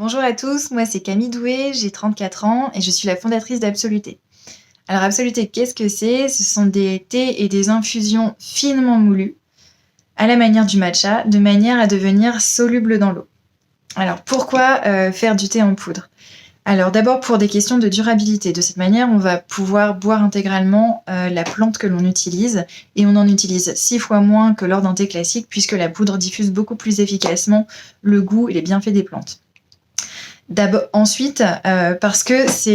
Bonjour à tous, moi c'est Camille Doué, j'ai 34 ans et je suis la fondatrice d'Absoluté. Alors Absoluté, qu'est-ce que c'est? Ce sont des thés et des infusions finement moulues, à la manière du matcha, de manière à devenir solubles dans l'eau. Alors pourquoi faire du thé en poudre? Alors d'abord pour des questions de durabilité. De cette manière, on va pouvoir boire intégralement la plante que l'on utilise et on en utilise 6 fois moins que lors d'un thé classique puisque la poudre diffuse beaucoup plus efficacement le goût et les bienfaits des plantes. Ensuite, parce que ça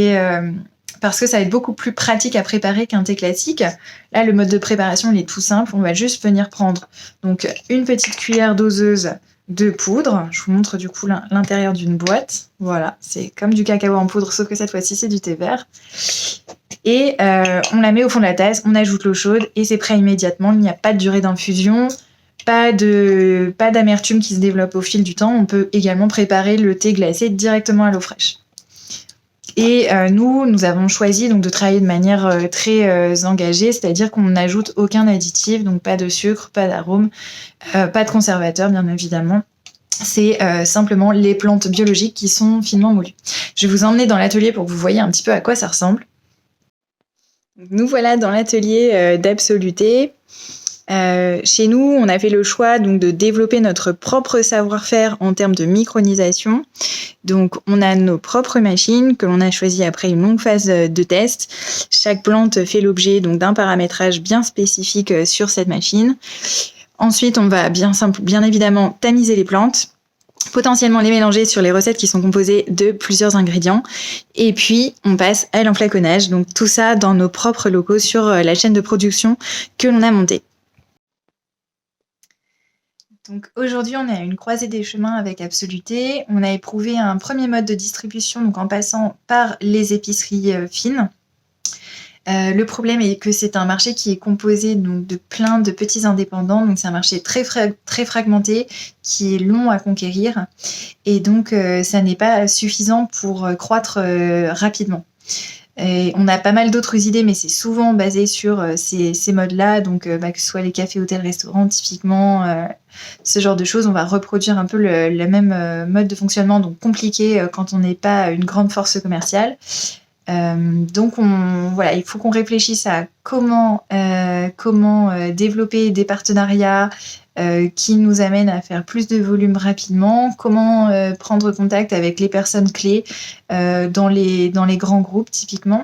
va être beaucoup plus pratique à préparer qu'un thé classique. Là, le mode de préparation, il est tout simple. On va juste venir prendre donc une petite cuillère doseuse de poudre. Je vous montre du coup l'intérieur d'une boîte. Voilà, c'est comme du cacao en poudre, sauf que cette fois-ci, c'est du thé vert. Et on la met au fond de la tasse, on ajoute l'eau chaude et c'est prêt immédiatement. Il n'y a pas de durée d'infusion. Pas d'amertume qui se développe au fil du temps. On peut également préparer le thé glacé directement à l'eau fraîche. Et nous avons choisi donc de travailler de manière très engagée, c'est-à-dire qu'on n'ajoute aucun additif, donc pas de sucre, pas d'arôme, pas de conservateur bien évidemment. C'est simplement les plantes biologiques qui sont finement moulues. Je vais vous emmener dans l'atelier pour que vous voyez un petit peu à quoi ça ressemble. Nous voilà dans l'atelier d'Absoluté. Chez nous, on a fait le choix donc de développer notre propre savoir-faire en termes de micronisation. Donc, on a nos propres machines que l'on a choisies après une longue phase de test. Chaque plante fait l'objet donc d'un paramétrage bien spécifique sur cette machine. Ensuite, on va bien évidemment tamiser les plantes, potentiellement les mélanger sur les recettes qui sont composées de plusieurs ingrédients. Et puis, on passe à l'enflaconnage. Donc, tout ça dans nos propres locaux sur la chaîne de production que l'on a montée. Donc aujourd'hui, on est à une croisée des chemins avec Absoluté. On a éprouvé un premier mode de distribution donc en passant par les épiceries fines. Le problème est que c'est un marché qui est composé donc, de plein de petits indépendants. Donc c'est un marché très fragmenté qui est long à conquérir. Et donc ça n'est pas suffisant pour croître rapidement. Et on a pas mal d'autres idées, mais c'est souvent basé sur ces modes-là, donc que ce soit les cafés, hôtels, restaurants, typiquement, ce genre de choses. On va reproduire un peu le même mode de fonctionnement, donc compliqué quand on n'est pas une grande force commerciale. Donc voilà, il faut qu'on réfléchisse à comment développer des partenariats qui nous amènent à faire plus de volume rapidement, comment prendre contact avec les personnes clés dans les grands groupes typiquement,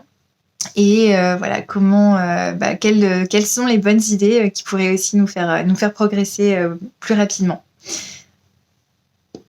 et voilà quelles sont les bonnes idées qui pourraient aussi nous faire progresser plus rapidement.